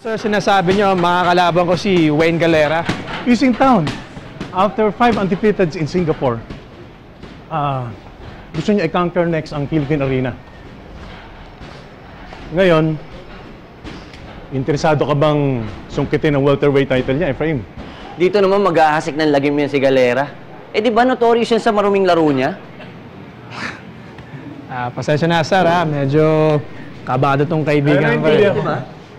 Sir, sinasabi nyo, mga kalaban ko si Wayne Galera. He's in town. After 5 undefeateds in Singapore, gusto niya i-conquer next ang Philippine Arena. Ngayon, interesado ka bang sungkitin ang welterweight title niya, Efraim? Dito naman mag-ahasik ng lagim yan si Galera. Eh di ba notorious yan sa maruming laro niya? Pasensya na, sir, ha? Medyo kabado tong kaibigan ko.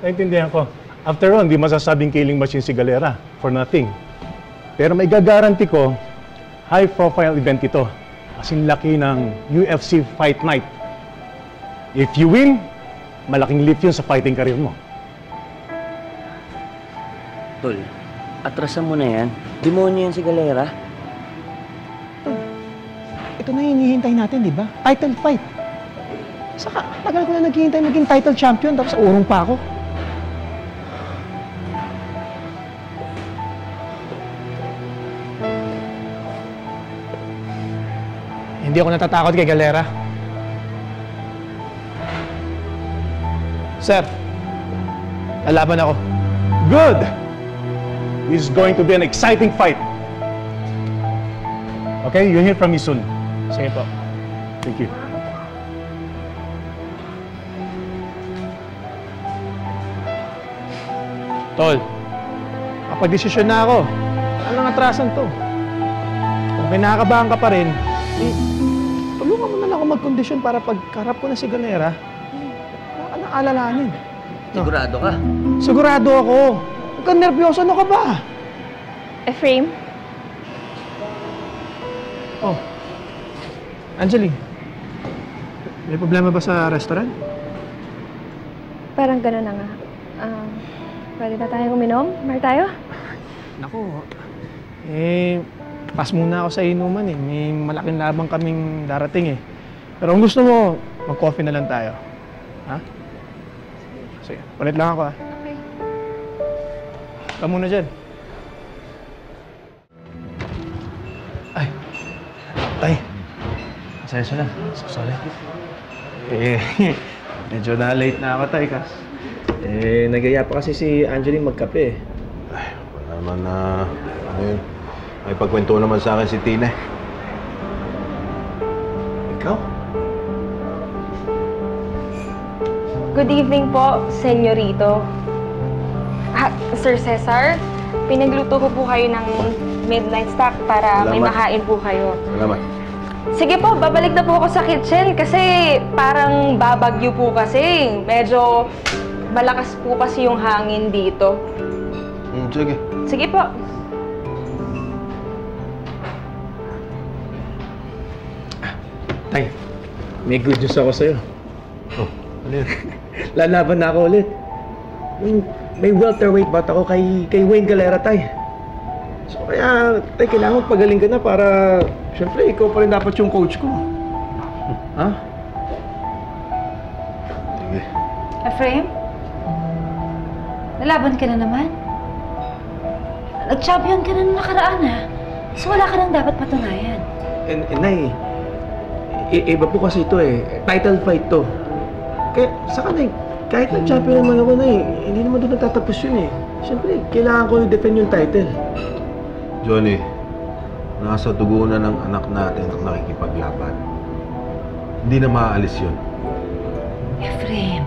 Naintindihan ko. After all, hindi masasabing killing machine si Galera for nothing. Pero may gagaranti ko, high-profile event ito. Kasing laki ng UFC Fight Night. If you win, malaking leap yun sa fighting career mo. Tol, atrasan mo na yan. Demonyo yan si Galera. Ito na yung hinihintay natin, di ba? Title fight. Saka, tagal ko na naghihintay maging title champion, tapos urong pa ako. Hindi ako natatakot kay Galera. Sir, lalaban ako. Good! This is going to be an exciting fight. Okay, you'll hear from me soon. Sige po. Thank you. Tol, kapag desisyon na ako, anong atrasan to? Kung kinakabahan ka pa rin, tulungan mo na lang ako mag-kondisyon para pagkarap ko na si Galera, anong alalahanin? Sigurado ka? Sigurado ako. Huwag kang nervyoso, ano ka ba? Efraim? Oh, Angeli, may problema ba sa restaurant? Parang gano'n na nga. Pwede na tayong uminom? Mar tayo? Naku, pass muna ako sa inuman eh. May malaking labang kaming darating eh. Pero kung gusto mo, mag-coffee na lang tayo. Ha? Sige, ulit lang ako ha. Okay. Ka muna dyan. Ay, pasensya na. Sorry. Medyo na-late na ako tayo, Kas. Nagaya pa kasi si Angeline magkape. Ay, wala naman na, ano yun, may pagkwento naman sa akin si Tina. Ikaw? Good evening po, senyorito. Sir Cesar, pinagluto ko po kayo ng midnight snack para may mahain po kayo. Salamat. Sige po, babalik na po ako sa kitchen kasi parang babagyo po kasi. Medyo malakas po kasi yung hangin dito. Sige. Sige po. Tay, may good news ako sa'yo. Oh, ano yun? Lalaban na ako ulit. May welterweight bout ako kay Wayne Galera, tay. So kaya, tay, kailangan magpagaling ka na para, syempre, ikaw pa rin dapat yung coach ko. Ha? Sige. Efraim? Nalaban ka na naman? Nag-champion ka na nung nakaraan, ha? So wala ka nang dapat patunayan. Nay, iba po kasi ito eh. Title fight to. Kaya, saka nay, kahit nag-champion naman ako, nay, hindi naman doon nagtatapos yun eh. Siyempre, kailangan ko i-defend yung title. Johnny, nasa dugo na ng anak natin ang nakikipaglaban. Hindi na maaalis yun. Efraim,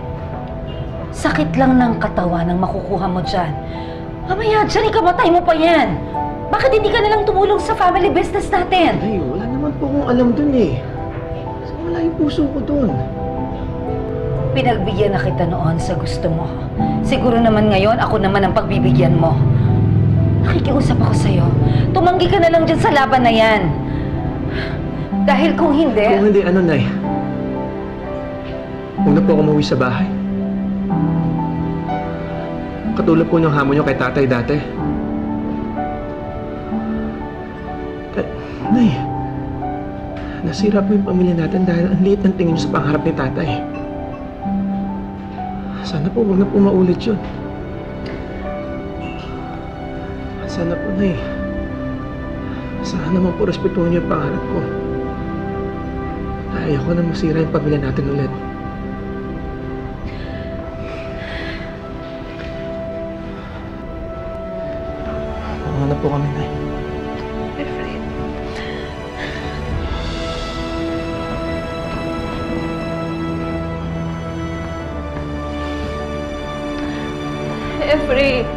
sakit lang ng katawan ang makukuha mo dyan. Mamaya dyan, ikamatay mo pa yan. Bakit hindi ka nalang tumulong sa family business natin? Nay, wala naman po akong alam dun eh. Wala yung puso ko dun. Pinagbigyan na kita noon sa gusto mo. Siguro naman ngayon, ako naman ang pagbibigyan mo. Nakikiusap ako sa'yo. Tumanggi ka na lang dyan sa laban na yan. Dahil kung hindi... Kung hindi, ano, Nay? Huwag na po ako umuwi sa bahay. Katulad po ng hamon niyo kay tatay dati. Nay, nasira po yung pamilya natin dahil ang liit ng tingin niyo sa pangarap ni tatay. Sana po, huwag na po maulit yun. Sana po, Nay. Sana naman po respetuhin niyo yung pangarap ko. Ayoko na masira yung pamilya natin ulit. Magpapahinga na po kami, Nay. Efren. Efren.